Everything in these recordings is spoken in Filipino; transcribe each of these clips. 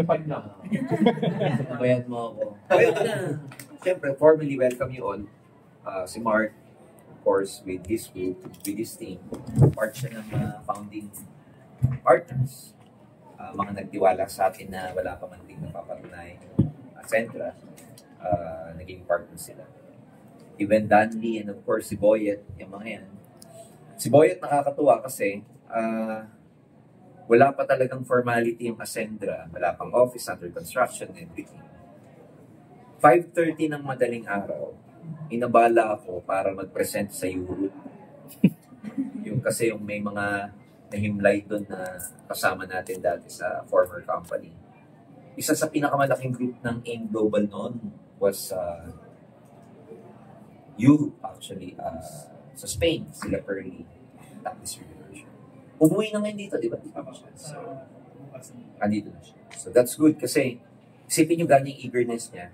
Ipag na. Nabayan mo ako. Well, siyempre, formally welcome you all. Si Mark, of course, with his group, with his team, part siya ng founding partners. Mga nagtiwala sa atin na wala pa man din napapatunay. Centra, naging partner sila. Even Danley and of course si Boyet, yung mga yan. Si Boyet nakakatuwa kasi wala pa talagang formality yung Ascendra, wala pang office under construction and everything. 5:30 ng madaling araw, inabala ako para mag-present sa Europe. Yung kasi yung may mga nahimlay doon na kasama natin dati sa former company. Isa sa pinakamalaking group ng AIM Global noon was Europe actually, sa Spain, sila Pearly, top distributor. Umuwi na ngayon dito, di ba? So, andito na siya. So that's good kasi isipin nyo gano'ng eagerness niya.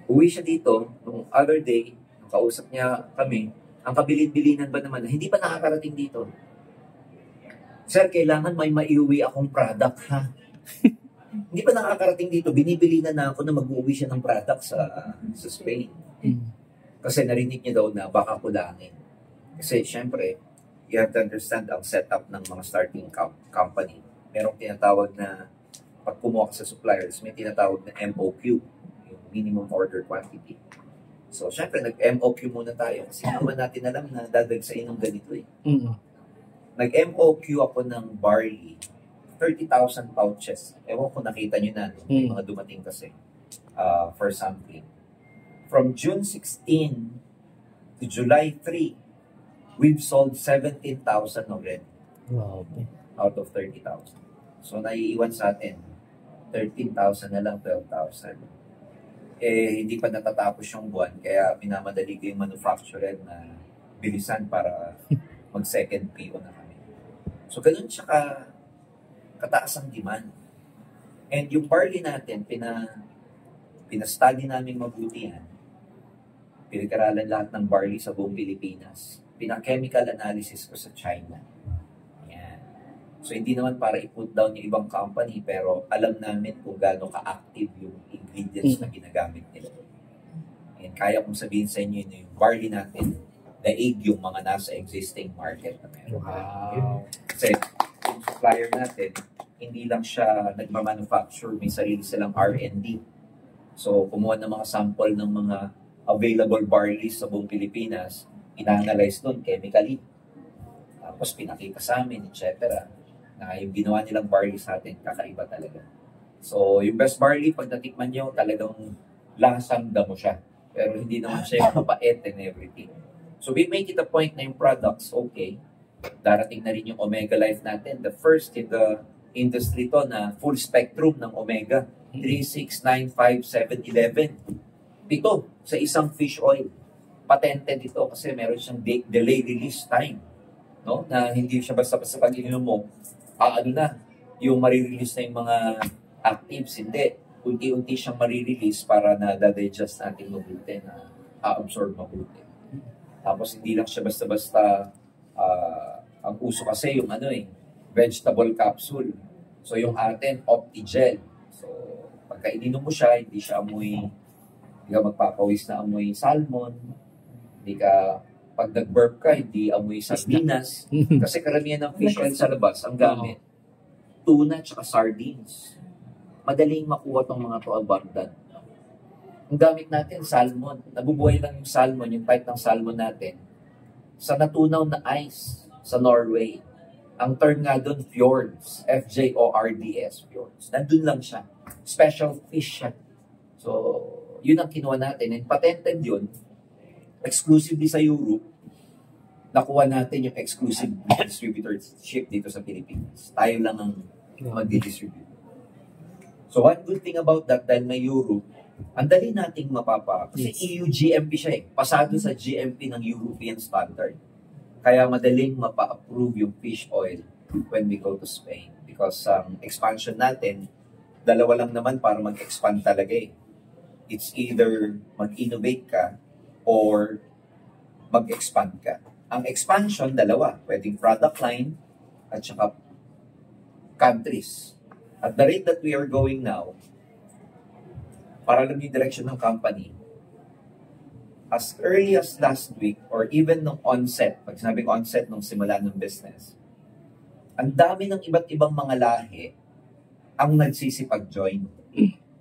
Uwi siya dito, nung other day, nung kausap niya kami, ang kabilin-bilinan ba naman, hindi pa nakakarating dito. Sir, kailangan may maiuwi akong product, ha? Hindi pa nakakarating dito, binibili na ako na mag-uwi siya ng product sa Spain. Kasi narinig niya daw na baka kulangin. Kasi syempre, you have to understand ang setup ng mga starting company. Merong tinatawag na, pag kumuha ka sa suppliers, may tinatawag na MOQ, yung minimum order quantity. So syempre, nag-MOQ muna tayo kasi naman natin alam na dadagsain ng ganito eh. Nag-MOQ ako ng barley, 30,000 pouches. Ewan ko nakita nyo na, mga dumating kasi for sampling. From June 16 to July 3, we've sold 17,000 already. Wow. Out of 30,000. So naiiwan sa atin, 13,000 na lang, 12,000. Hindi pa natatapos yung buwan, kaya minamadali ko yung manufacturer na bilisan para mag-second PO na kami. So, ganun siya kataas ang demand. And yung barley natin, pinastudy namin mabuti yan. Pinag-aralan lahat ng barley sa buong Pilipinas. Pina-chemical analysis ko sa China. Yan. So, hindi naman para i-put down yung ibang company, pero alam namin kung gaano ka-active yung ingredients na ginagamit nila. And kaya kong sabihin sa inyo yung barley natin, daig yung mga nasa existing market na meron. Wow. Kasi yung supplier natin, hindi lang siya nagmamanufacture, may sarili silang R&D. So, kumuha ng mga sample ng mga available barleys sa buong Pilipinas, ina-analyze doon chemically. Tapos pinakita sa amin, etc. Na yung ginawa nilang barley sa atin, kakaiba talaga. So, yung best barley, pag natikman nyo, talagang lasang damo siya. Pero hindi naman siya yung mapait and everything. So we make it a point na yung products, okay. Darating na rin yung Omega Life natin. The first in the industry to na full spectrum ng Omega. 3, 6, 9, 5, 7, 11. Pito sa isang fish oil. Patented ito kasi meron siyang delay release time. No? Na hindi siya basta-basta pag ininom mo, ano na, yung marirelease na yung mga actives. Hindi. Unti-unti siyang marirelease para na digest natin mabuti, na absorb mabuti. Tapos hindi lang siya basta-basta, ang uso kasi yung vegetable capsule. So yung atin, Optigel. So pagka ininom mo siya, hindi siya amoy, hindi ka magpapawis na amoy salmon, hindi ka, pag nag-burp ka, hindi amoy sardinas. Kasi karamihan ng fish oil sa labas, ang gamit, tuna at sardines. Madaling makuha tong mga to abundant. Ang gamit natin, salmon. Nabubuhay lang yung salmon, yung type ng salmon natin, sa natunaw na ice sa Norway. Ang term nga doon, fjords. F-J-O-R-D-S, fjords. Nandun lang siya. Special fish siya. So, yun ang kinuha natin. And patented yun, exclusively sa Europe, nakuha natin yung exclusive distributorship dito sa Pilipinas. Tayo lang ang mag-distribute. So, one good thing about that, dahil may Europe, ang dali nating kasi EU GMP siya pasado sa GMP ng European standard. Kaya madaling mapa-approve yung fish oil when we go to Spain. Because expansion natin, dalawa lang naman para mag-expand talaga It's either mag-innovate ka or mag-expand ka. Ang expansion, dalawa. Pwedeng product line at saka countries. At the rate that we are going now, para alam yung direction ng company, as early as last week or even nung onset, pag sinabing onset nung simula ng business, ang dami ng iba't ibang mga lahi ang nagsisipag-join.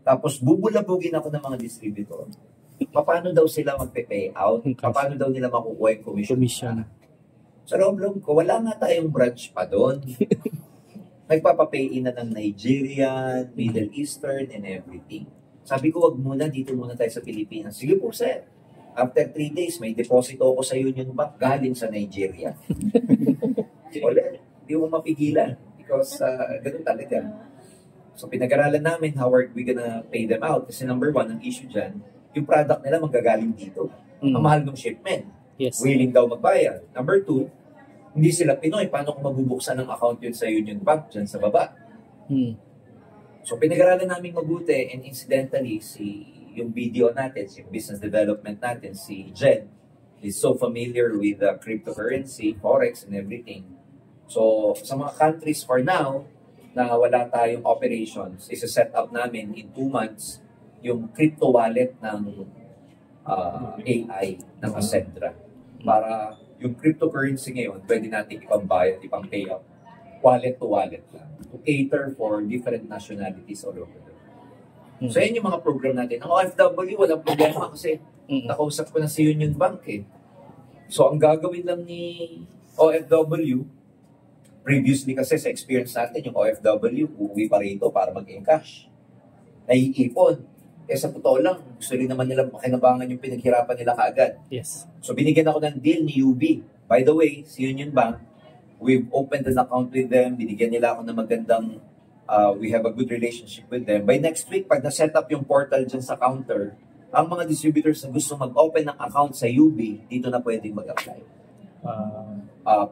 Tapos bubulabugin ako ng mga distributor. Paano daw sila magpe-pay out? Paano daw nila makukuha yung commission? Sa loob ko, wala nga tayong branch pa doon. Nagpapapay in na ng Nigerian, Middle Eastern, and everything. Sabi ko, wag muna, dito muna tayo sa Pilipinas. Sige po, sir. After 3 days, may deposito ako sa Union Bank galing sa Nigeria. Wala, hindi mo mapigilan because ganun talaga. So pinag-aralan namin how are we gonna pay them out. Kasi number one, ang issue dyan, yung product nila manggagaling dito. Ang mahal ng shipment. Yes. Willing daw magbayad. Number two, hindi sila Pinoy. Paano kung mabubuksan ng account yun sa Union Bank dyan sa baba? So pinag-aralan namin mabuti and incidentally, yung video natin, yung business development natin, si Jen, is so familiar with cryptocurrency, forex, and everything. So, sa mga countries for now, na wala tayong operations, isa-set up namin in 2 months yung crypto wallet ng AI, ng Ascendra. Para yung cryptocurrency ngayon, pwede natin ipambayad, ipang-payout, wallet to wallet lang, to cater for different nationalities all over the world. So, yan yung mga program natin. Ang OFW, walang problema kasi nakausap ko na si Union Bank eh. So, ang gagawin lang ni OFW, previously kasi sa experience natin, yung OFW, uuwi pa rito para mag-encash. Naiipon. Eh sa totoo lang, gusto rin naman nila makinabangan yung pinaghirapan nila kaagad. Yes. So, binigyan ako ng deal ni UB. By the way, si Union Bank, we've opened an account with them. Binigyan nila ako ng magandang we have a good relationship with them. By next week, pag na-set up yung portal dyan sa counter, ang mga distributors na gusto mag-open ng account sa UB, dito na pwedeng mag-apply.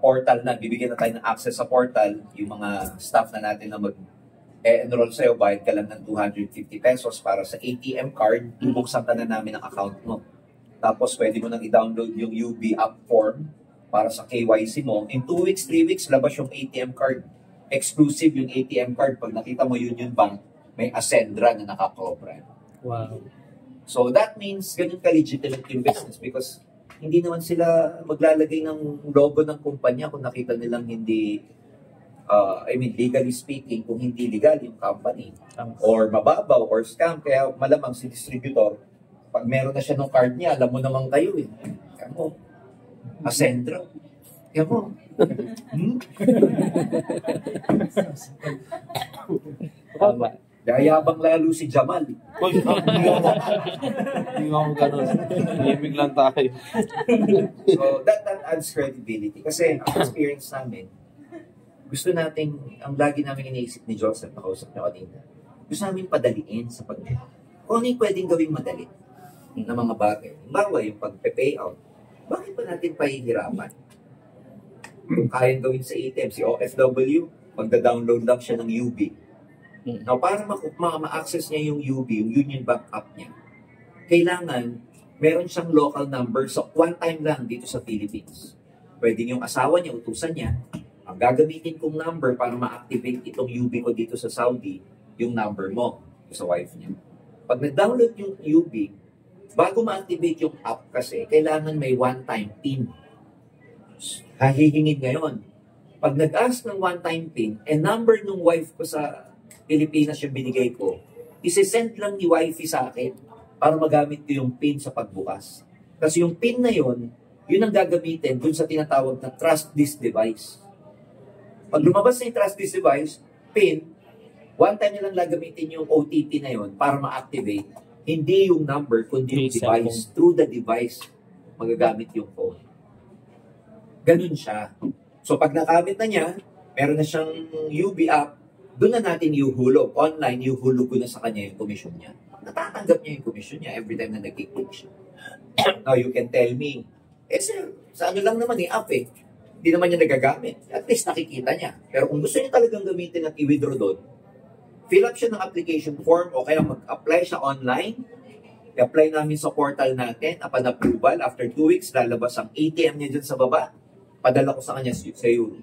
Portal na, bibigyan na tayo ng access sa portal, yung mga staff na natin na mag-enroll sa'yo, bayad ka lang ng 250 pesos para sa ATM card, bubuksan ka na namin ang account mo. Tapos pwede mo nang i-download yung UB app form para sa KYC mo. In 2 weeks, 3 weeks, labas yung ATM card. Exclusive yung ATM card. Pag nakita mo Union Bank, may Ascendra na nakakobra. Wow. So that means ganun ka-legitimate yung business because hindi naman sila maglalagay ng logo ng kumpanya kung nakita nilang hindi, legally speaking, kung hindi legal yung company. Or mababaw or scam. Kaya malamang si distributor, pag meron na siya ng card niya, alam mo naman kayo eh. Kaya mo, Ascendra. Kaya mo. Tama. Yayabang lalo si Jamal. Uy, hindi ako ganun. Ibig lang tayo. So, that adds credibility. Kasi, ang experience namin, gusto natin, ang lagi namin iniisip ni Joseph, nakausap niya kanina, gusto namin padaliin sa kung ano yung pwedeng gawing madali na mga bagay. Bawa yung pag-pay out. Bakit pa natin pahihirapan? Kung kayang gawin sa ATM, si OFW, magda-download lang siya ng UB. Now, para ma-access niya yung UB, yung Union Bank app niya, kailangan meron siyang local number so one time lang dito sa Philippines. Pwede yung asawa niya, utusan niya, ang gagamitin kong number para ma-activate itong UB ko dito sa Saudi, yung number mo sa wife niya. Pag nag-download yung UB, bago ma-activate yung app kasi, kailangan may one-time PIN. Hahihingin ngayon. Pag nag-ask ng one-time PIN, number ng wife ko sa Pilipinas yung binigay ko, isi-send lang ni wifey sa akin para magamit ko yung PIN sa pagbukas. Kasi yung PIN na yun ang gagamitin dun sa tinatawag na trust this device. Pag lumabas na yung trust this device, PIN, one time nilang gagamitin yung OTP na yun para ma-activate. Hindi yung number, kundi yung device. Through the device, magagamit yung phone. Ganun siya. So pag nakamit na niya, meron na siyang UB app, doon na natin iuhulog. Online, iuhulog ko na sa kanya yung commission niya. Natatanggap niya yung commission niya every time na nag-click siya. Now, you can tell me, sir, sa ano lang naman app eh. Hindi naman niya nagagamit. At least nakikita niya. Pero kung gusto niya talagang gamitin at i-withdraw doon, fill up siya ng application form o kaya mag-apply siya online. I-apply namin sa portal natin upon approval. After 2 weeks, lalabas ang ATM niya dyan sa baba. Padala ko sa kanya sa Euro.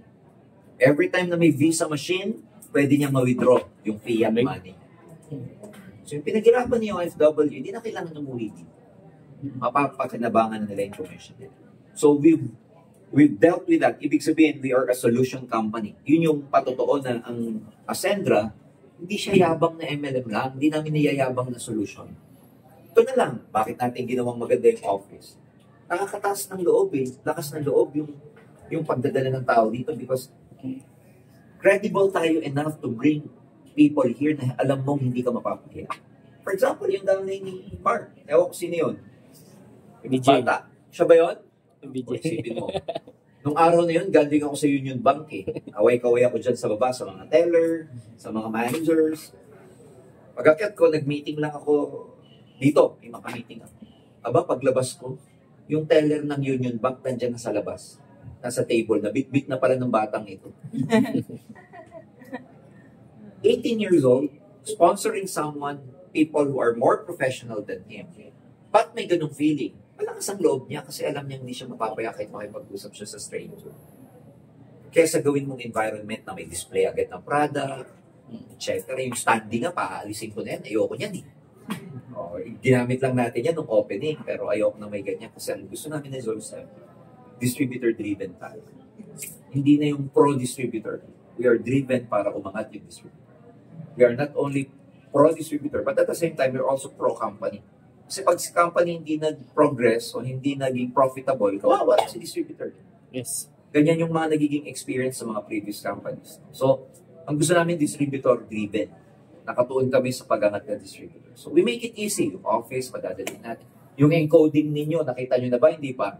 Every time na may Visa machine, pwede niya ma-withdraw yung fiat money. So yung pinaghirapan niya yung OFW, hindi na kailangan umuwi dito. Mapapakinabangan na nila yung commission nila. So we've dealt with that. Ibig sabihin, we are a solution company. Yun yung patotoo na ang Ascendra, hindi siya yabang na MLM lang, hindi namin niyayabang na solution. Ito na lang, bakit natin ginawang maganda yung office? Nakakataas ng loob eh. Lakas ng loob yung pagdadala ng tao dito because credible tayo enough to bring people here na alam mong hindi ka mapapahiya. For example, yung downline ni Mark. Ewan ko sino yun. BJ. Bata. Siya ba yun? BJ. O, isipin mo. Nung araw na yun, galing ako sa Union Bank eh. Away-kaway ako dyan sa baba, sa mga teller, sa mga managers. Pag-akyat ko, nag-meeting lang ako dito. May maka-meeting ako. Aba, paglabas ko, yung teller ng Union Bank nandiyan na sa labas. Nasa table na, bit-bit na pala ng batang ito. 18 years old, sponsoring someone, people who are more professional than him. Ba't may ganung feeling? Malakas ang loob niya kasi alam niya hindi siya mapapaya kahit makipag-usap siya sa stranger. Kesa gawin mong environment na may display agad ng product, etc. Yung standing nga, paalisin ko na yan. Ayoko niyan eh. Ginamit lang natin yan nung opening, pero ayoko na may ganyan kasi ang gusto namin na Joseph, distributor-driven tayo. Hindi na yung pro-distributor. We are driven para umangat yung distributor. We are not only pro-distributor, but at the same time, we're also pro-company. Kasi pag si company hindi nag-progress o hindi naging profitable, kawawa si distributor. Yes. Ganyan yung mga nagiging experience sa mga previous companies. So, ang gusto namin distributor-driven. Nakatuon kami sa pag-angat ng distributor. So, we make it easy. Yung office, padadalhin natin. Yung encoding ninyo, nakita nyo na ba? Hindi pa.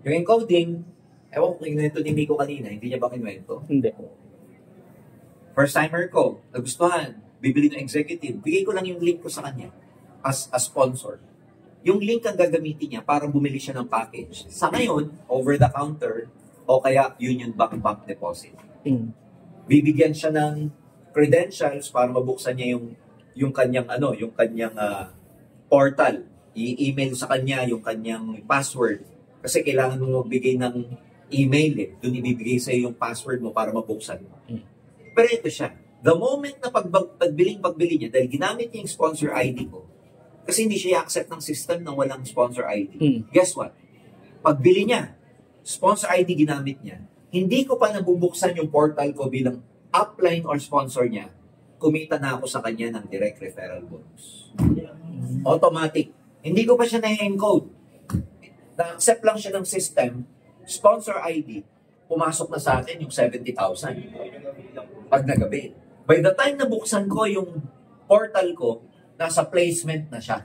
Yung encoding, ewan ko kinuwento ni Miko kanina, hindi niya ba kinuwento? Hindi. First timer ko, nagustuhan, bibili ng executive, bigay ko lang yung link ko sa kanya as a sponsor. Yung link ang gagamitin niya para bumili siya ng package. Sa ngayon, over the counter, o kaya Union Bank deposit. Bibigyan siya ng credentials para mabuksan niya yung kanyang portal. I-email sa kanya yung kanyang password. Kasi kailangan mo magbigay ng email eh. Doon ibibigay sa iyo yung password mo para mabuksan mo. Pero ito siya. The moment na pagbili niya, dahil ginamit niya yung sponsor ID ko, kasi hindi siya i-accept ng system nang walang sponsor ID. Guess what? Pagbili niya, sponsor ID ginamit niya, hindi ko pa nabubuksan yung portal ko bilang upline or sponsor niya, kumita na ako sa kanya ng direct referral bonus. Automatic. Hindi ko pa siya na-encode. Na-accept lang siya ng system, sponsor ID, pumasok na sa akin yung 70,000 pag nagabi. By the time na buksan ko yung portal ko, nasa placement na siya.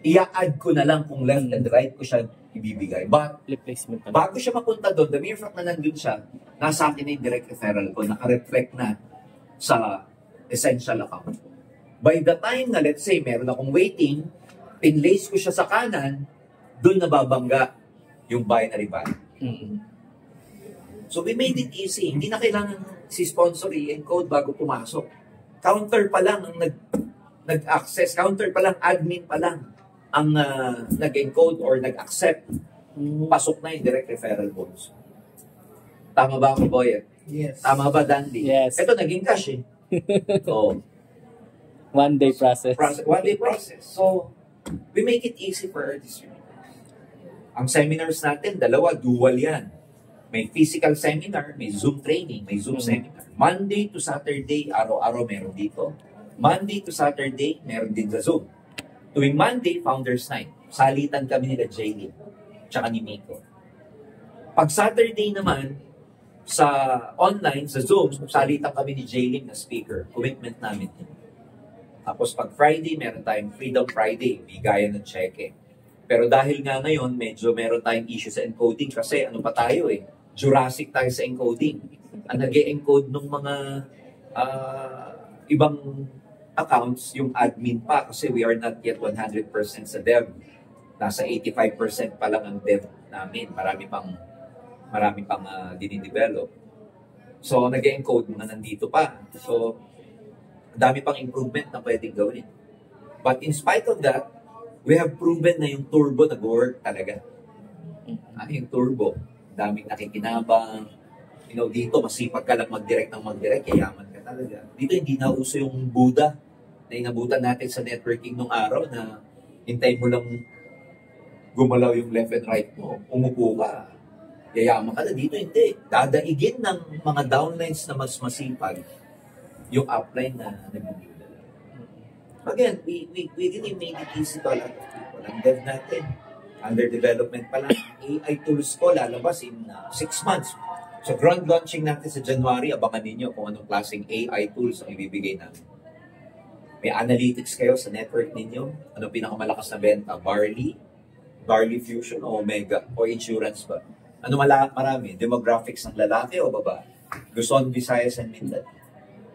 I-add ko na lang kung left and right ko siya ibibigay. But, Replacement na. bago siya mapunta doon, the mere fact na nandun siya, nasa akin na yung direct referral ko, naka-reflect na sa essential account. By the time na, let's say, meron akong waiting, pinlace ko siya sa kanan, doon nababangga yung binary value. So we made it easy. Hindi na kailangan si sponsor i-encode bago pumasok. Counter pa lang ang nag-access. Counter pa lang, admin pa lang ang nag-encode or nag-accept. Pasok na yung direct referral bonus. Tama ba ako, Boy? Yes. Tama ba, Dandy? Yes. Ito, naging cash eh. So, One day process. one-day process. So, we make it easy for our distributors. Ang seminars natin, dual yan. May physical seminar, may Zoom training, may Zoom seminar. Monday to Saturday, araw-araw meron dito. Monday to Saturday, meron din sa Zoom. Tuwing Monday, Founders Night. Salitan kami nila Jaylin, tsaka ni Miko. Pag Saturday naman, sa online, sa Zoom, salitan kami ni Jaylin na speaker. Commitment namin. Tapos pag Friday, meron tayong Freedom Friday, bigayan ng cheque. Pero dahil nga ngayon, medyo meron tayong issue sa encoding kasi ano pa tayo eh, Jurassic tayo sa encoding. Ang nag-e-encode ng mga ibang accounts, yung admin pa kasi we are not yet 100% sa dev. Nasa 85% pa lang ang dev namin. Marami pang dinidevelop. So, nag-e-encode na nandito pa. So, dami pang improvement na pwedeng gawin. But in spite of that, we have proven na yung turbo nag-work talaga. Yung turbo, daming nakikinabang, Dito, masipag ka lang mag-direct ng mag-direct, yayaman ka talaga. Dito, hindi na uso yung Buddha na inabutan natin sa networking nung araw na hintay mo lang gumalaw yung left and right mo, umupo ka, yayaman ka na. Dito, hindi. Dadaigin ng mga downlines na mas masipag yung upline na nag-build. Again, we really made it easy to a lot of people. Ang dev natin, under development pa lang. AI tools ko lalabas in 6 months. So, grand launching natin sa January, abangan ninyo kung anong klaseng AI tools ang ibibigay namin. May analytics kayo sa network ninyo. Ano pinakamalakas na benta? Barley Fusion o Omega o insurance ba? Ano marami? Demographics ng lalaki o baba? Luzon, Visayas, and Mindanao.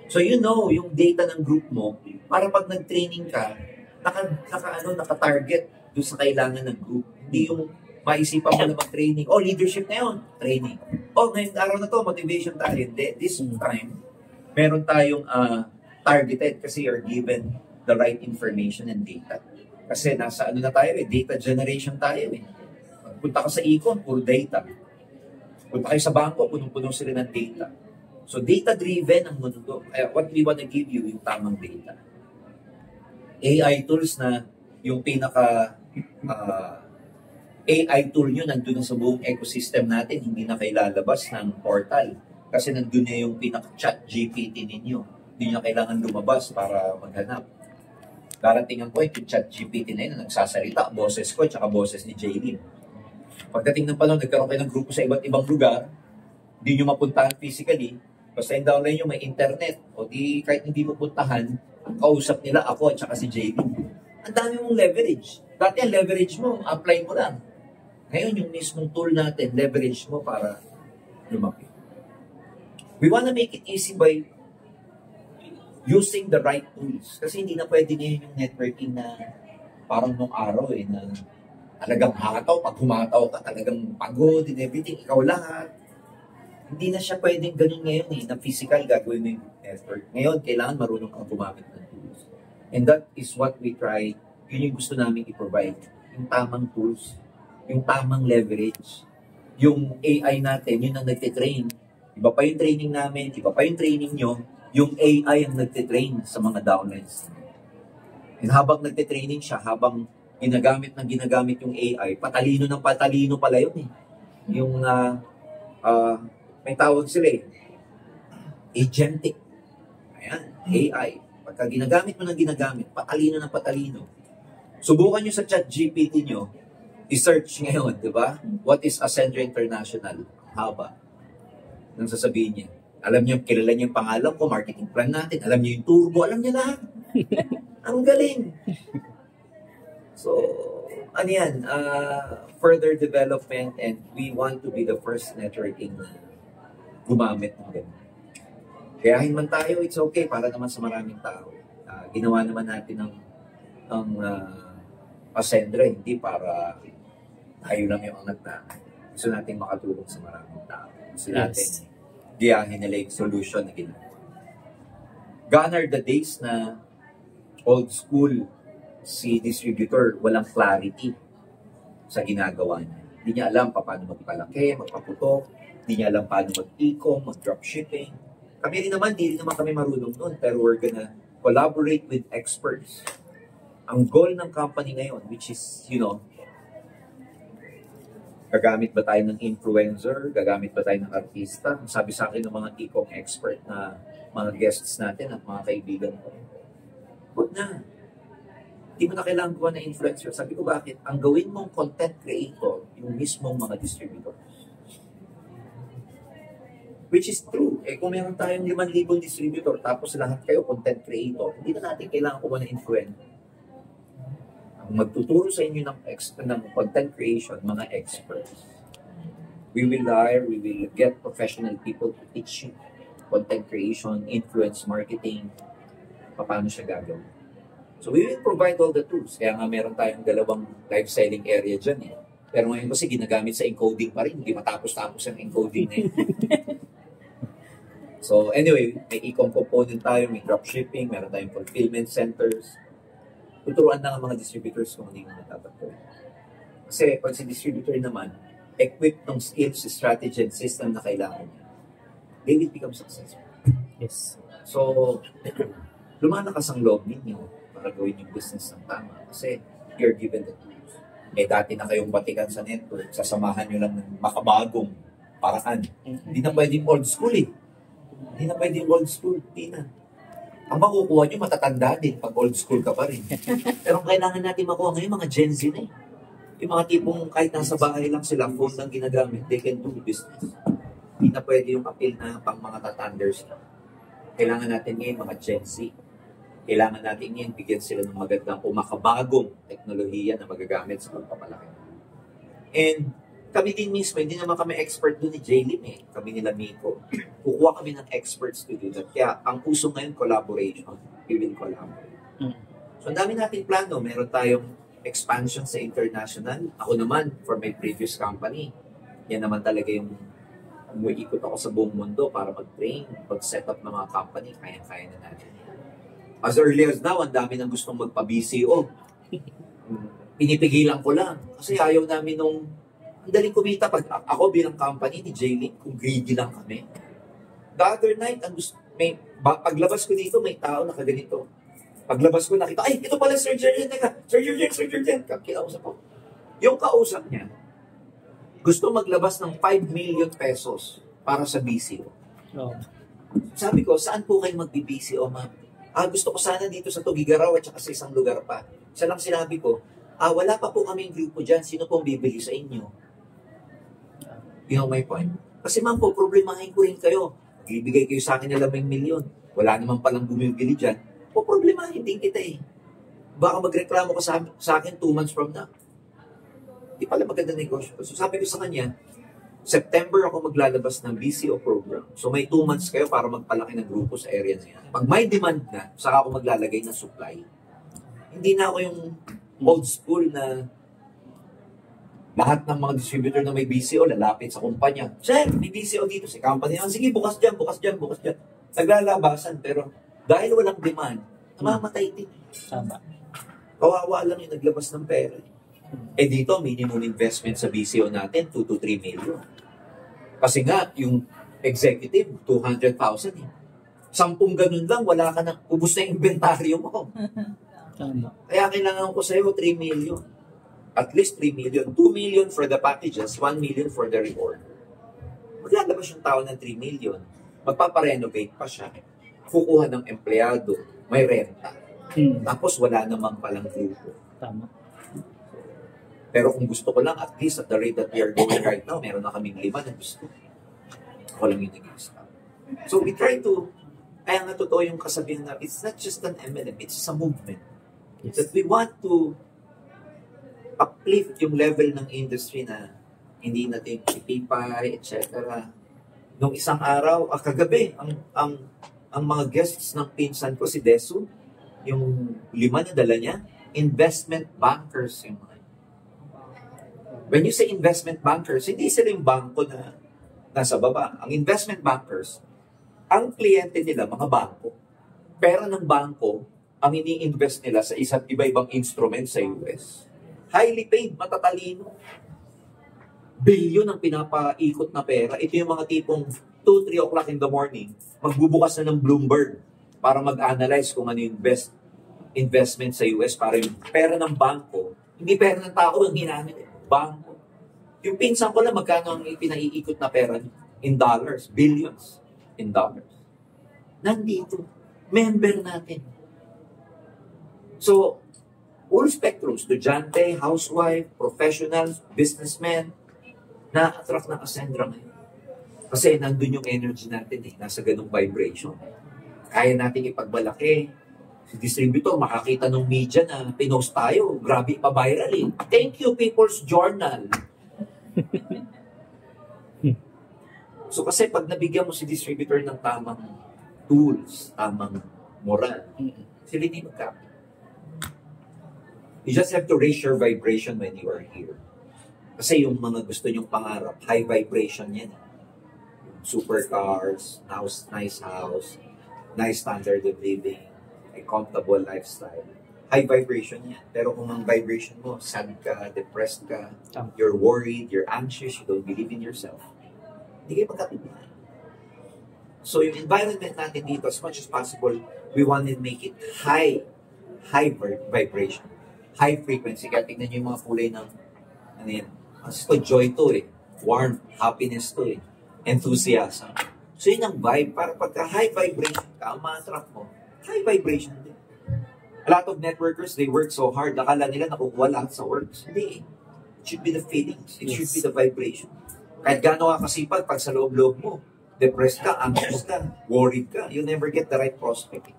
So yung data ng group mo, para pag nag-training ka, naka-target doon sa kailangan ng group. Hindi yung maisipan mo na mag-training. Leadership na yun, training. Ngayong araw na to, motivation tayo. Hindi. This time, meron tayong targeted kasi you're given the right information and data. Kasi nasa na tayo data generation tayo Punta ka sa econ, puro data. Punta kayo sa bangko, punong-puno sila ng data. So data-driven ang mundo. What we want to give you, yung tamang data. AI tools na yung pinaka AI tool nyo nandun na sa buong ecosystem natin, hindi na kayo lalabas ng portal. Kasi nandun na yung pinaka-chat GPT ninyo. Hindi nyo kailangan lumabas para maghanap. Darating ang point, yung chat GPT na yun, nagsasalita, boses ko, tsaka boses ni Jaylin. Pagdating ng panahon, nagkaroon kayo ng grupo sa iba't ibang lugar, hindi nyo mapuntahan physically, basta yung downline nyo may internet, o di kahit hindi mo puntahan, ang kausap nila ako at saka si Jaylin. Ang dami mong leverage. Dati ang leverage mo, apply mo lang. Ngayon, yung mismong tool natin, leverage mo para lumaki. We wanna make it easy by using the right tools. Kasi hindi na pwede ngayon yung networking na parang nung araw na talagang hataw. Pag humataw ka, talagang pagod and everything. Ikaw lahat. Hindi na siya pwedeng ganun ngayon na physical gagawin mo yung network. Ngayon, kailangan marunong kang gumamit ng tools. And that is what we try. Yun yung gusto namin i-provide. Yung tamang tools, yung tamang leverage. Yung AI natin, yun ang nagtitrain. Iba pa yung training namin, iba pa yung training nyo. Yung AI ang nagtitrain sa mga downlines. And habang nagtitraining siya, habang ginagamit yung AI, patalino ng patalino pala yun Yung, may tawag sila agentic. Ayan, AI. Pagka ginagamit mo ng ginagamit, patalino ng patalino. Subukan nyo sa chat GPT nyo, i-search ngayon, di ba? What is Ascender International? Haba. Nang sasabihin niya. Alam niyo, kilala niyo yung pangalan ko, marketing plan natin. Alam niyo yung turbo, alam niya lahat. Ang galing. So, further development and we want to be the first networking na gumamit ng ganun. Kayahin man tayo, it's okay para naman sa maraming tao. Ginawa naman natin ng Ascender, hindi para tayo lang yung nagtaka. Gusto natin makatulong sa maraming tao. Gusto natin giyahin nila yung solution na ginagawa. Gone are the days na old school si distributor walang clarity sa ginagawa niya. Hindi niya alam paano magpalaki, magpaputok, hindi niya alam paano mag-e-com, mag-dropshipping. Kami rin naman, hindi rin naman kami marunong nun, pero we're gonna collaborate with experts. Ang goal ng company ngayon, which is, gagamit ba tayo ng influencer? Gagamit ba tayo ng artista? Sabi sa akin ng mga e-com expert na mga guests natin at mga kaibigan ko, huwag na. Hindi mo na kailangan gawa ng influencer. Sabi ko, bakit? Ang gawin mong content creator, yung mismong mga distributors. Which is true. Kung meron tayong 5,000 distributor, tapos lahat kayo content creator, hindi na natin kailangan gawa ng influencer. Magtuturo sa inyo ng content creation, mga experts. We will get professional people to teach you content creation, influence marketing, paano siya gagawin. So we will provide all the tools. Kaya nga meron tayong 2 live selling area dyan Pero ngayon kasi ginagamit sa encoding pa rin, hindi matapos-tapos ang encoding na yun. So anyway, may e-com component tayo, may dropshipping, meron tayong fulfillment centers. Tuturuan na ang mga distributors kung ano yung natatakot. Kasi pag si distributor naman, equipped ng skills, strategy, and system na kailangan niya. they will become successful. Yes. So, lumalakas ang loob ninyo para gawin yung business ng tama kasi you're given the tools. Dati na kayong batikan sa network, sasamahan nyo lang ng makabagong paraan. Hindi na pwedeng old school eh. Hindi na pwedeng old school, hindi na. Ang makukuha nyo, matatanda din pag old school ka pa rin. Pero ang kailangan natin makuha ngayon, mga Gen Z na eh. Yung mga tipong kahit nasa bahay lang sila, phone lang ginagamit, they can do business. Hindi na pwede yung appeal na pang mga tatanders lang. Kailangan natin ngayon mga Gen Z. Kailangan natin ngayon bigyan sila ng magandang o makabagong teknolohiya na magagamit sa pagpapalaki. And kami din mismo, hindi naman kami expert doon ni J-Lim eh. Kami nila Miko. Kukuha kami ng experts to do that. Kaya ang uso ngayon, collaboration. We will collaborate. So ang dami nating plano. Meron tayong expansion sa international. Ako naman, for my previous company, yan naman talaga yung umuikot ako sa buong mundo para mag-train, mag-set up ng mga company. Kaya-kaya na natin. As early as now, ang dami nang gustong magpa-BCO. Pinipigilan ko lang. Kasi ayaw namin nung ang daling kumita pag ako bilang company ni J-Link, kung greedy lang kami. The other night, paglabas ko dito, may tao nakaganito. Paglabas ko, nakita, ay, ito pala Sir Jerjen. Teka, Sir Jerjen. Kinausap ko. Yung kausap niya, gusto maglabas ng 5 million pesos para sa BCO. Oh. Sabi ko, saan po kayo mag-BCO, ma'am? Gusto ko sana dito sa Tugigaraw at saka sa isang lugar pa. Isa lang sinabi ko, wala pa po kaming grupo dyan. Sino pong bibili sa inyo? You know my point? Kasi ma'am po, problemahin ko rin kayo. Ibigay kayo sa akin ng 10 milyon. Wala naman palang bumibili dyan. Problemahin din kita eh. Baka magreklamo ka sa akin 2 months from now. Di pala maganda negosyo. So sabi ko sa kanya, September ako maglalabas ng BCO program. So may 2 months kayo para magpalaki ng grupo sa area na yan. Pag may demand na, saka ako maglalagay ng supply. Hindi na ako yung old school na lahat ng mga distributor na may BCO lalapit sa kumpanya. Sir, may BCO dito sa company. Sige, bukas dyan. Naglalabasan, pero dahil walang demand, namamatay din. Tama. Kawawa lang yung naglabas ng pera. Dito, minimum investment sa BCO natin, 2 to 3 million. Kasi nga, yung executive, 200,000 eh. 10 ganun lang, wala ka na, ubus na yung inventaryo mo. Tama. Kaya kailangan ko sa'yo 3 million. At least 3 million. 2 million for the packages, 1 million for the reward. Maglalabas yung tao ng 3 million. Magpaparenovate pa siya. Kukuha ng empleyado. May renta. Tapos wala namang palang grupo. Tama. Pero kung gusto ko lang, at least at the rate that we are going right now, meron na kaming 5 na gusto. Ako lang yung nag-i-stop. So we try to, kaya nga totoo yung kasabihan na, it's not just an MLM, it's a movement. Yes. That we want to uplift yung level ng industry na hindi natin ipipay, etc. Nung isang araw, kagabi, ang mga guests ng pinsan ko, si Desu, yung 5 na dala niya, investment bankers yung mga. When you say investment bankers, hindi sila yung bangko na nasa baba. Ang investment bankers, ang kliyente nila, mga bangko. Pera ng bangko, ang ini-invest nila sa isa't iba-ibang instrument sa US. Highly paid, matatalino. Bilyon ang pinapaikot na pera. Ito yung mga tipong 2-3 o'clock in the morning, magbubukas na ng Bloomberg para mag-analyze kung ano yung best investment sa US para yung pera ng bangko, hindi pera ng tao ang ginamit. Bangko. Yung pinsan ko lang, magkano ang pinaiikot na pera in dollars, billions in dollars. Nandito. Member natin. So, all spectrum, estudyante, housewife, professionals, businessmen, na-attract ng Ascendra ngayon. Kasi nandun yung energy natin eh, nasa ganung vibration. Kaya natin ipagmalaki. Si distributor, makakita ng media na pinost tayo, grabe pa viral eh. Thank you, People's Journal. So kasi pag nabigyan mo si distributor ng tamang tools, tamang moral, sila hindi magkapit. You just have to raise your vibration when you are here. Kasi yung mga gusto nyong pangarap, high vibration yan. Supercars, nice house, nice standard of living, a comfortable lifestyle. High vibration yan. Pero kung ang vibration mo, sad ka, depressed ka, you're worried, you're anxious, you don't believe in yourself, hindi kayo magkatibay. So yung environment natin dito, as much as possible, we want to make it high vibration, high frequency. Kaya tingnan nyo yung mga kulay ng, ano yan, kasi ito, joy to eh, warmth, happiness to eh, enthusiasm. So yun ang vibe, para pagka high vibration ka, ang ma-attract mo, high vibration din. A lot of networkers, they work so hard, akala nila nakukuha lahat sa works. Hindi eh. It should be the feelings, it should be the vibration. Kahit gano'n ka kasipag, pag sa loob-loob mo, depressed ka, anxious ka, worried ka, you'll never get the right prospect.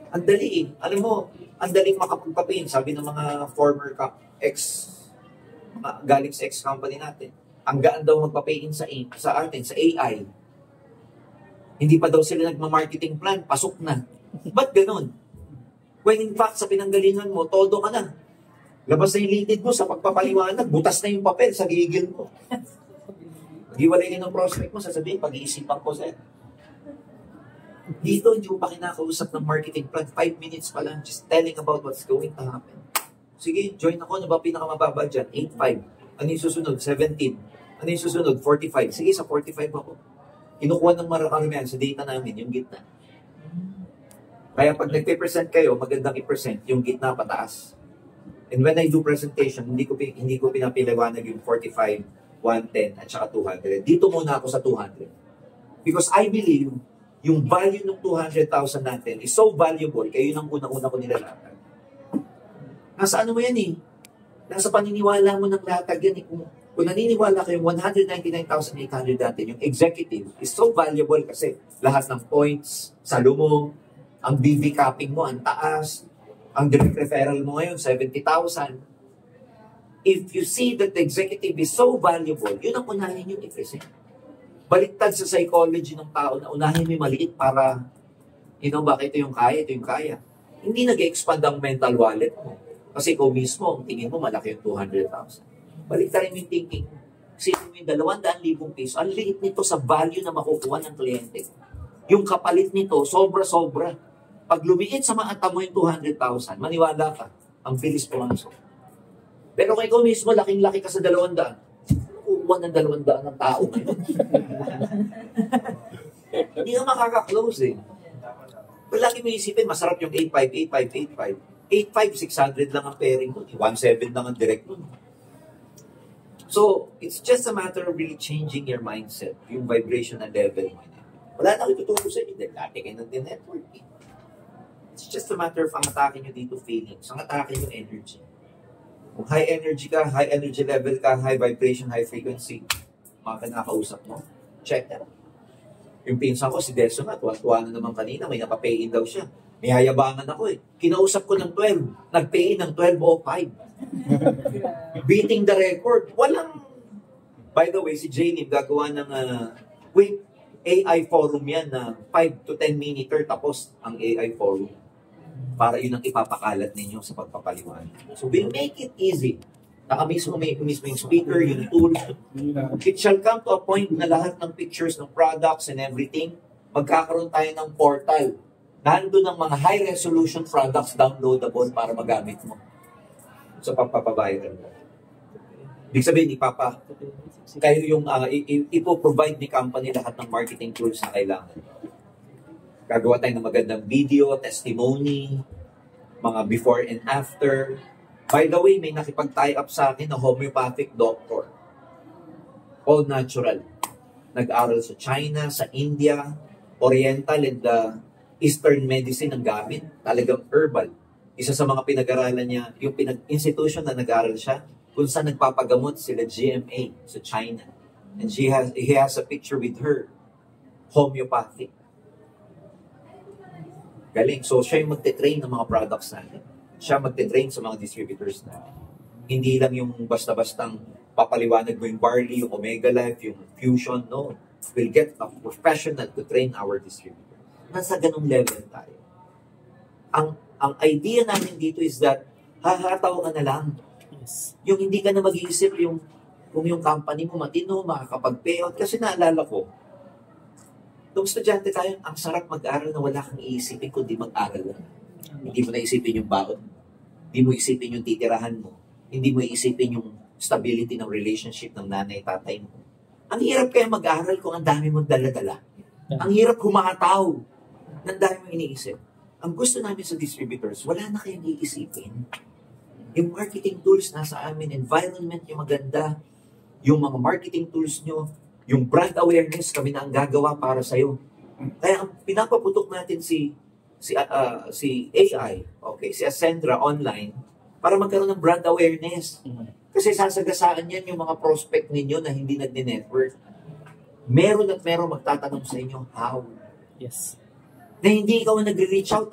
Ang dali eh. Alam mo, ang daling makapagpapain. Sabi ng mga former galing sa ex-company natin, ang gaan daw magpapain sa atin, sa AI. Hindi pa daw sila nagma-marketing plan, pasok na. Ba't ganun? When in fact, sa pinanggalingan mo, todo ka na. Labas na yung litid mo sa pagpapaliwanag, butas na yung papel sa gigil mo. Hiwalay ng prospect mo, sasabihin, pag-iisipan ko sir. Dito, hindi mo pa kinakausap ng marketing plan. 5 minutes pa lang, just telling about what's going to happen. Sige, join ako. Ano ba pinakamababa dyan? 8.5. Ano yung susunod? 17. Ano yung susunod? 45. Sige, sa 45 ako. Kinukuha ng marami sa data namin, yung gitna. Kaya pag nag-present kayo, magandang i-present, yung gitna pataas. And when I do presentation, hindi ko pinapiliwanag yung 45, 110, at saka 200. Dito muna ako sa 200. Because I believe, yung value ng 200,000 natin is so valuable, kaya yun ang unang-una ko nilalakad. Nasa ano mo yan eh? Nasa paniniwala mo ng latag yan eh. Kung naniniwala kayo, 199,800 natin, yung executive is so valuable kasi lahat ng points, salo mo, ang BV capping mo, ang taas, ang direct referral mo ngayon, 70,000. If you see that the executive is so valuable, yun ang unahin yung i-present. Baliktad sa psychology ng tao na unahin mo yung maliit para, bakit ito yung kaya, ito yung kaya. Hindi nag-expand ang mental wallet mo. Kasi ikaw mismo, ang tingin mo, malaki yung 200,000. Baliktarin mo yung thinking. Sino mo yung 200,000 piso, ang liit nito sa value na makukuha ng kliyente. Yung kapalit nito, sobra-sobra. Pag lumiit sa mata mo yung 200,000, maniwala ka, ang bilis pumasok. Pero kung ikaw mismo, laking-laki ka sa 200, kukuha ng 200 ng tao ngayon. Hindi ka makaka-close eh. Palagi mo isipin, masarap yung 8.5, 8.5, 600 lang ang pairing mo. 1.7 lang ang direct mo. So, it's just a matter of really changing your mindset, yung vibrational level mo. Wala na ako ituturo sa inyo dahil dati kayo nag-networking. It's just a matter of ang atake nyo dito feelings, ang atake nyo energy. Kung high energy ka, high energy level ka, high vibration, high frequency, mga kinakausap mo, check that. Yung pinsan ko, si Deso nga, tuwa na naman kanina, may napapay-in daw siya. May hayabangan ako eh. Kinausap ko ng 12, nag-pay-in ng 12.05. Beating the record. Walang, by the way, si J-Lim gagawa ng, AI forum yan na 5 to 10 minute tapos ang AI forum. Para yun ang ipapakalat ninyo sa pagpapaliwanag. So we'll make it easy. Mismo yung speaker, yung tool. It shall come to a point na lahat ng pictures ng products and everything, magkakaroon tayo ng portal. Nandun ang mga high-resolution products downloadable para magamit mo sa pagpapaviral. Ibig sabihin, kayo yung ipo-provide ni company lahat ng marketing tools na kailangan. Gagawa tayo ng magandang video, testimony, mga before and after. By the way, may nakipag-tie up sa akin na homeopathic doctor. All natural. Nag-aral sa China, sa India, Oriental and Eastern medicine ang gamit. Talagang herbal. Isa sa mga pinag-aralan niya, yung institution na nag-aral siya, kung saan nagpapagamot sila GMA sa China. And he has a picture with her. Homeopathic. Galing. So, siya yung magte-train ng mga products natin. Siya magte-train sa mga distributors natin. Hindi lang yung basta-bastang papaliwanag mo yung barley, yung Omega Life, yung Fusion. No. We'll get a professional to train our distributors. Nasa ganung level tayo. Ang idea namin dito is that hahataw ka na lang. Yung hindi ka na mag-iisip kung yung company mo matino, makakapag-payout. Kasi naalala ko, nung estudyante tayo, ang sarap mag-aral na wala kang iisipin kundi mag-aral lang. Hindi mo na isipin yung baon. Hindi mo isipin yung titirahan mo. Hindi mo isipin yung stability ng relationship ng nanay-tatay mo. Ang hirap kaya mag-aral kung ang dami mong dala-dala. Ang hirap humataw ng dami mong iniisip. Ang gusto namin sa distributors, wala na kayong iisipin. Yung marketing tools nasa amin, environment yung maganda, yung mga marketing tools nyo, yung brand awareness kami na ang gagawa para sa'yo. Kaya ang pinapaputok natin si AI, okay, si Ascendra online, para magkaroon ng brand awareness. Kasi sasagasaan yan yung mga prospect ninyo na hindi nagdi-network. Meron at meron magtatanong sa inyo, how? Yes. Na hindi ikaw ang nagre-reach out,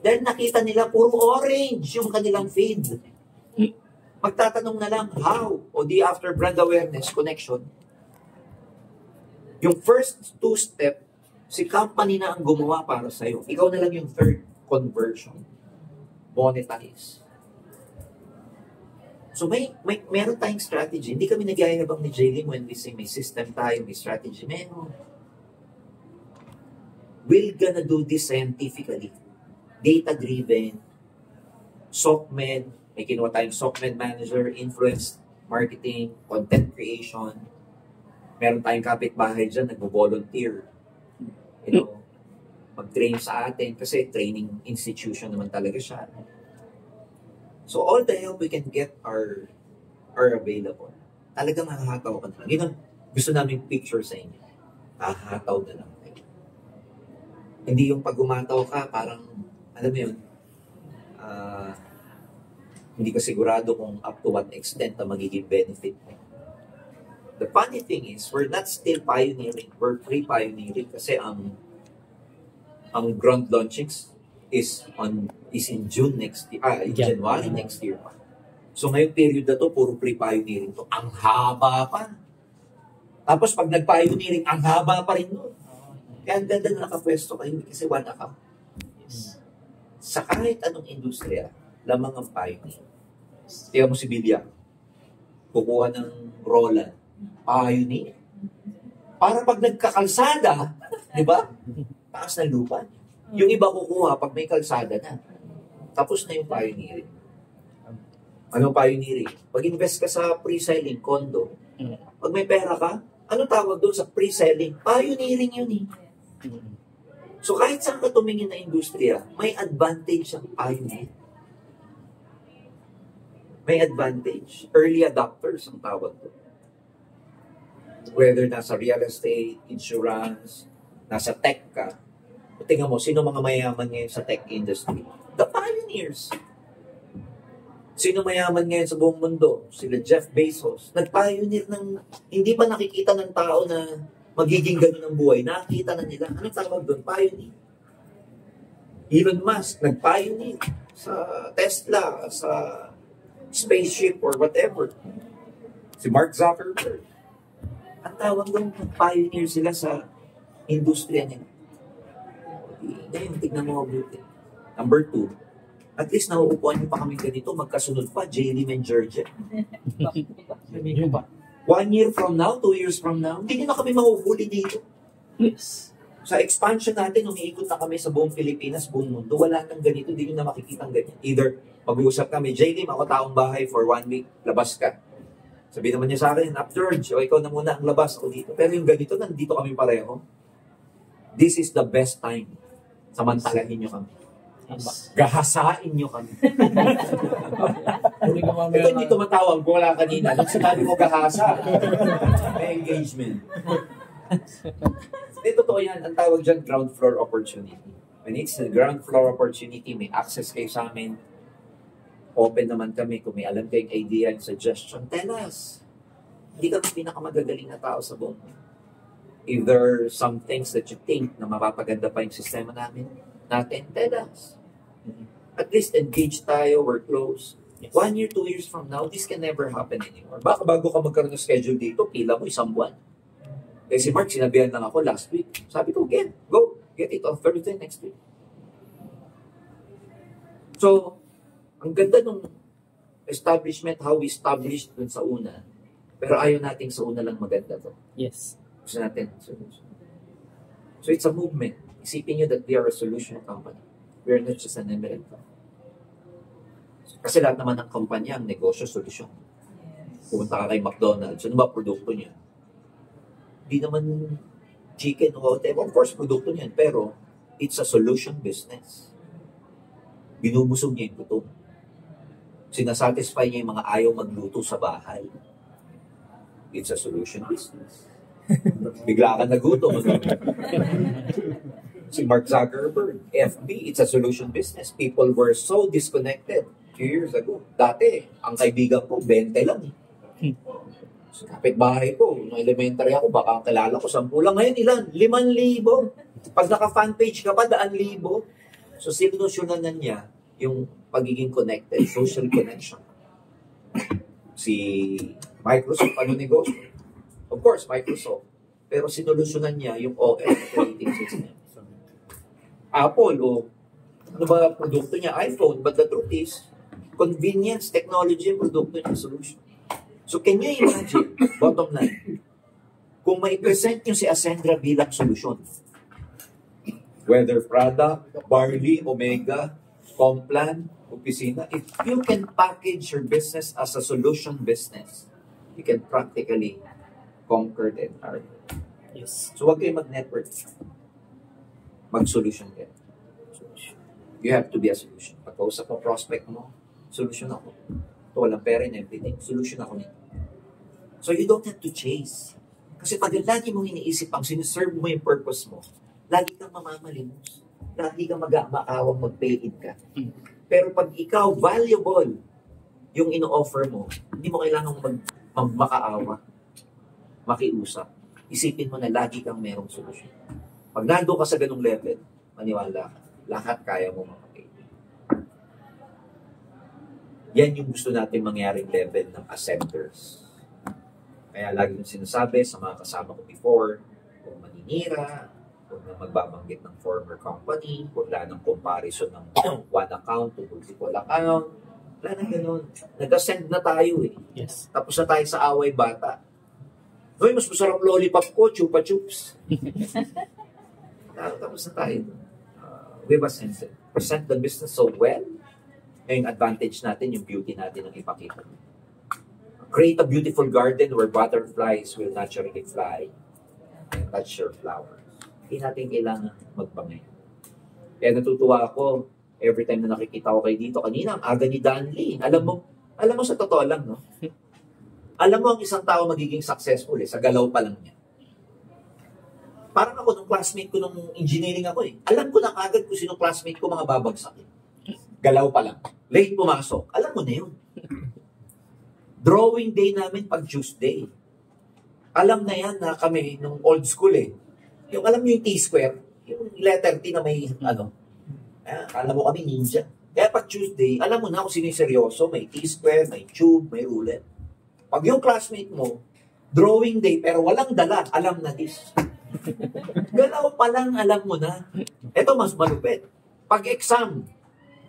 dahil nakita nila puro orange yung kanilang feed. Magtatanong na lang, how? O di after brand awareness, connection. Yung first two step, si company na ang gumawa para sa'yo. Ikaw na lang yung third, conversion. Monetize. So meron tayong strategy. Hindi kami nagyayabang ni Jayling when we say may system tayo, may strategy. Meron. We're gonna do this scientifically. Data-driven. SOCMED. May kinuha tayong SOCMED manager, influence marketing, content creation. Meron tayong kapitbahay dyan, nagbo-volunteer. You know, mag-train sa atin kasi training institution naman talaga siya. So all the help we can get are available. Talagang nakahataw ka na lang. Yun ang gusto namin picture sa inyo. Nakahataw na lang kayo. Hindi yung pag umataw ka, parang, alam mo yun, hindi ka sigurado kung up to what extent na magiging benefit mo. The funny thing is, we're not still pioneering. We're pre-pioneering kasi ang ground launchings is in June next year, January next year pa. So ngayong period na to, puro pre-pioneering to. Ang haba pa. Tapos pag nag-pioneering, ang haba pa rin nun. Kaya ang ganda na nakapwesto kayo kasi wala ka. Sa kahit anong industriya, lamang ang pioneer. Tingnan mo si Bilya. Kukuha ng Roland. Pioneer. Para pag nagkakalsada, di ba? Taas na lupa. Yung iba kukuha pag may kalsada na. Tapos na yung pioneering. Ano pioneering? Pag-invest ka sa pre-selling condo, pag may pera ka, ano tawag doon sa pre-selling? Pioneering yun eh. So kahit saan ka tumingin na industriya, may advantage ang pioneer. May advantage. Early adopters ang tawag doon. Whether nasa real estate, insurance, nasa tech ka, tingnan mo, sino mga mayaman ngayon sa tech industry? The pioneers. Sino mayaman ngayon sa buong mundo? Sila Jeff Bezos. Nag-pioneer ng, hindi pa nakikita ng tao na magiging ganun ang buhay. Nakikita na nila. Anong tawag doon? Pioneer. Elon Musk, nag-pioneer sa Tesla, sa spaceship or whatever. Si Mark Zuckerberg. Ang tawag doon, nag-pioneer sila sa industriya nila. Ngayon, tignan mo mabuti. Number 2, at least nauupuan niyo pa kami ganito, magkasunod pa, J-Lim and Georgia. 1 year from now, 2 years from now, hindi niyo na kami mahuhuli dito. Yes. Sa expansion natin, umiikot na kami sa buong Pilipinas, buong mundo, wala nang ganito, hindi niyo na makikita ang ganyan. Either, mag-uusap kami, J-Lim, ako taong bahay for 1 week, labas ka. Sabi naman niya sa akin, George, o ikaw na muna ang labas, ako dito. Pero yung ganito, nandito kami pareho. This is the best time. Samantalahin nyo kami. Yes. Gahasain nyo kami. Hindi ka mamaya Ito hindi tumatawag kung wala kanina. Nung sinabi mo gahasa, may engagement. Hindi, totoo yan. Ang tawag dyan, ground floor opportunity. When it's a ground floor opportunity, may access kayo sa amin. Open naman kami. Kung may alam kayong idea and suggestion, tell us. Hindi kami pinakamagagaling na tao sa buong mundo. If there are some things that you think na mapapaganda pa yung sistema natin, tell us. At least engage tayo, we're close. 1 year, 2 years from now, this can never happen anymore. Baka bago ka magkaroon ng schedule dito, pila mo 1 buwan. Eh si Mark, sinabihan lang ako last week. Sabi ko, get it on Thursday next week. So, ang ganda nung establishment, how we established dun sa una. Pero ayaw nating sa una lang maganda to. Yes. Gusto natin solution. So it's a movement. Isipin nyo that we are a solution company. We are not just an emerald company. Kasi lahat naman ng kumpanya, ang negosyo, solusyon. Pumunta ka kay McDonald's, ano ba produkto niya? Di naman chicken o whatever. Of course, produkto niyan. Pero, it's a solution business. Binubusog niya yung gutom. Sinasatisfy niya yung mga ayaw magluto sa bahay. It's a solution business. Bigla ka nagutom. Si Mark Zuckerberg, FB, it's a solution business. People were so disconnected few years ago. Dati, ang kaibigan ko, 20 lang. So, kapitbahay ko, nung elementary ako, baka ang kilala ko, 10 lang. Ngayon, ilan? 5,000. Pag naka-fan page ka pa, 100,000. So, sinusyonan niya yung pagiging connected, social connection. Si Microsoft, ano negosyo? Of course, Microsoft. Pero sinolusyonan niya yung OS operating system. Apple, ano ba produkto niya? iPhone. But the truth is, convenience, technology, produkto niya, solution. So can you imagine, bottom line, kung may present niyo si Ascendra bilang solution, whether product, Barley, Omega, Complan, Opisina, if you can package your business as a solution business, you can practically conquer the entire world. Yes. So huwag kayo mag-network. Mag-solution kayo. You have to be a solution. Pagkausap mo, prospect mo, solution ako. Ito, walang pera and everything. Solution ako nito. So you don't have to chase. Kasi pag lagi mong iniisip ang siniserve mo yung purpose mo, lagi kang mamamalimos. Lagi kang mag-aawang mag-pay-in ka. Pero pag ikaw valuable yung ino-offer mo, hindi mo kailangang makaawa, makiusap. Isipin mo na lagi kang merong solusyon. Pag nando ka sa ganung level, maniwala ka, lahat kaya mo makapay. Yan yung gusto natin mangyaring level ng ascenders. Kaya lagi yung sinasabi sa mga kasama ko before, kung maninira, kung na magbabanggit ng former company, kung wala ng comparison ng one account to multiple account, wala na ganun. Nag-ascend na tayo eh. Yes. Tapos na tayo sa away bata. Hoy, mas masarap lollipop ko, chupa chups. Tapos na tayo. We've ascended. Present the business so well. Ngayong advantage natin, yung beauty natin ang ipakita. Create a beautiful garden where butterflies will naturally fly and touch your flowers. Hindi natin kailangan magbangay. Kaya natutuwa ako every time na nakikita ko kayo dito. Kanina, ang aga ni Danley. Alam mo sa totoo lang, no? Alam mo ang isang tao magiging successful sa galaw pa lang niya. Parang ako nung classmate ko nung engineering ako eh. Alam ko na agad kung sino classmate ko mga babagsak eh. Galaw pa lang. Late pumasok. Alam mo na yun. Drawing day namin pag Tuesday. Alam na yan na kami nung old school eh. Yung alam nyo yung T-square, yung letter T na may alam mo kami ninja. Kaya pag Tuesday, alam mo na kung sino yung seryoso, may T-square, may tube, may roulette. Pag yung classmate mo, drawing day pero walang dala, alam na this. Galaw pa lang, alam mo na. Ito mas malupit. Pag exam,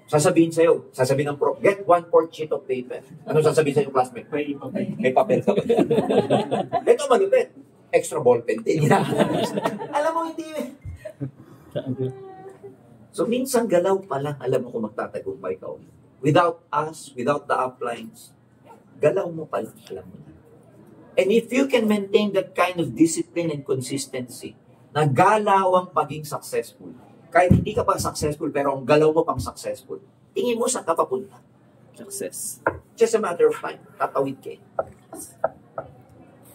sasabihin ng prof, get 1/4 sheet of paper. Ano sasabihin sa'yo yung classmate? May papel ka ba? Ito malupit. Extra ballpen din. Alam mo, hindi. So, minsan galaw pa lang, alam mo kung magtatagumpay ka ulit. Without us, without the uplines, galaw mo pa lang, alam mo na. And if you can maintain that kind of discipline and consistency, na galawang paging successful, kahit hindi ka pa successful, pero ang galaw mo pang successful, tingin mo saan ka papunta. Success. Just a matter of time, tatawid ka.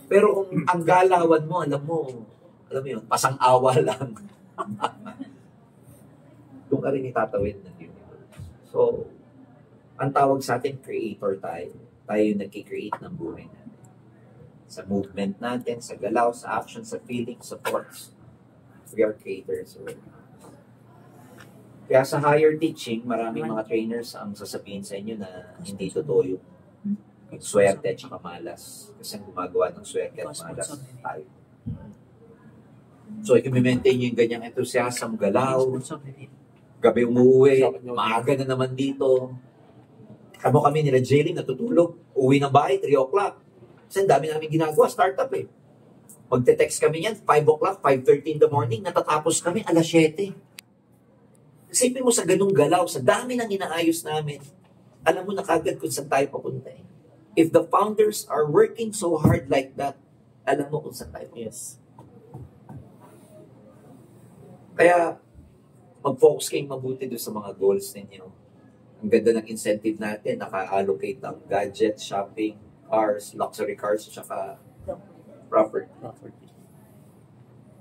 Pero kung ang galawan mo, alam mo yun, pasang-awa lang. Doon ka rin itatawid ng universe. So, ang tawag sa atin, creator tayo. Tayo yung nagkikreate ng buhay natin. Sa movement natin, sa galaw, sa action, sa feeling, sa thoughts. We are creators. Kaya sa higher teaching, maraming mga trainers ang sasabihin sa inyo na hindi totoo yung swerte at saka malas. Kasi ang gumagawa ng swerte at malas tayo. So, i-maintain nyo yung ganyang enthusiasm, galaw, gabi umuwi, maaga na naman dito. Kami nila Jailing, natutulog, uwi ng bahay, 3 o'clock. Kasi ang dami namin ginagawa, startup eh. Magte-text kami yan, 5 o'clock, 5:30 in the morning, natatapos kami, 7:00. Isipin mo sa ganung galaw, sa dami ng inaayos namin, alam mo na kagad kung saan tayo papunta eh. If the founders are working so hard like that, alam mo kung saan tayo papunta. Yes. Kaya, mag-focus kayong mabuti doon sa mga goals ninyo. Ang ganda ng incentive natin, naka-allocate ng gadget, shopping, cars, luxury cars, at saka property. Property.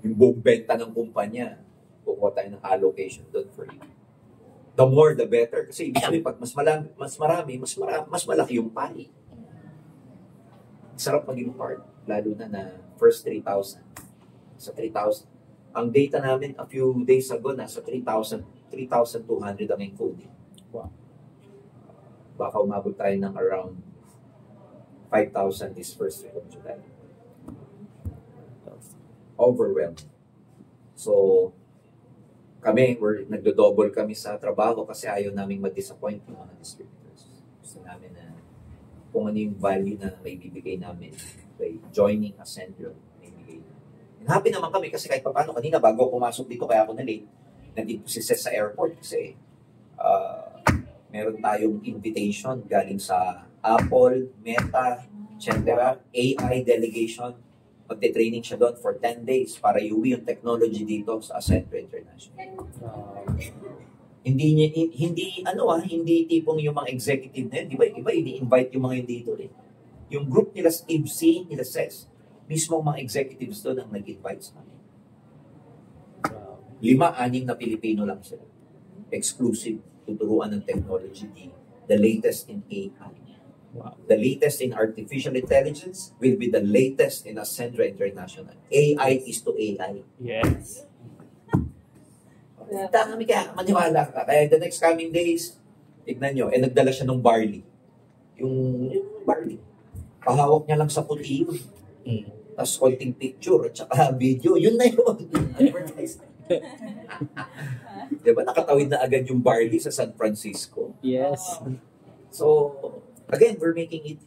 Yung buong benta ng kumpanya, kukuha tayo ng allocation doon for you. The more, the better. Kasi ibig sabihin, pag mas marami, mas malaki yung pali. Sarap maging part, lalo na first 3,000. Sa 3,000. Ang data namin a few days ago, nasa 3,200 ang encoding. Wow. Baka umabot tayo ng around 5,000 this first week of July. Overwhelmed. So, nagdo-double kami sa trabaho kasi ayaw namin ma-disappoint yung mga distributors. Gusto namin na kung ano yung value na may bibigay namin by joining Ascendron, may bibigay namin. And happy naman kami kasi kahit paano, kanina bago pumasok dito, kaya ako na-late, nandito si Seth sa airport kasi meron tayong invitation galing sa Apple, Meta, etc. AI delegation. Magte-training siya doon for 10 days para iuwi yung technology dito sa Ascendron International. Hindi tipong yung mga executive na yun, iba ini-invite yung mga yun dito rin. Yung group nila Steve C, nila Ses, mismo mga executives doon ang nag-invite sa amin. 5-6 na Pilipino lang sila. Exclusive, tuturuan ng technology, the latest in AI. Wow. The latest in artificial intelligence will be the latest in Ascendron International. AI is to AI. Yes. Kami kaya maniwala ka. Kaya the next coming days, tignan nyo, nagdala siya ng barley. Yung barley. Pahawak niya lang sa puti yun. Tapos konting picture at saka video. Yun na yun. Advertise. Diba nakatawid na agad yung barley sa San Francisco? Yes. So, again, we're making it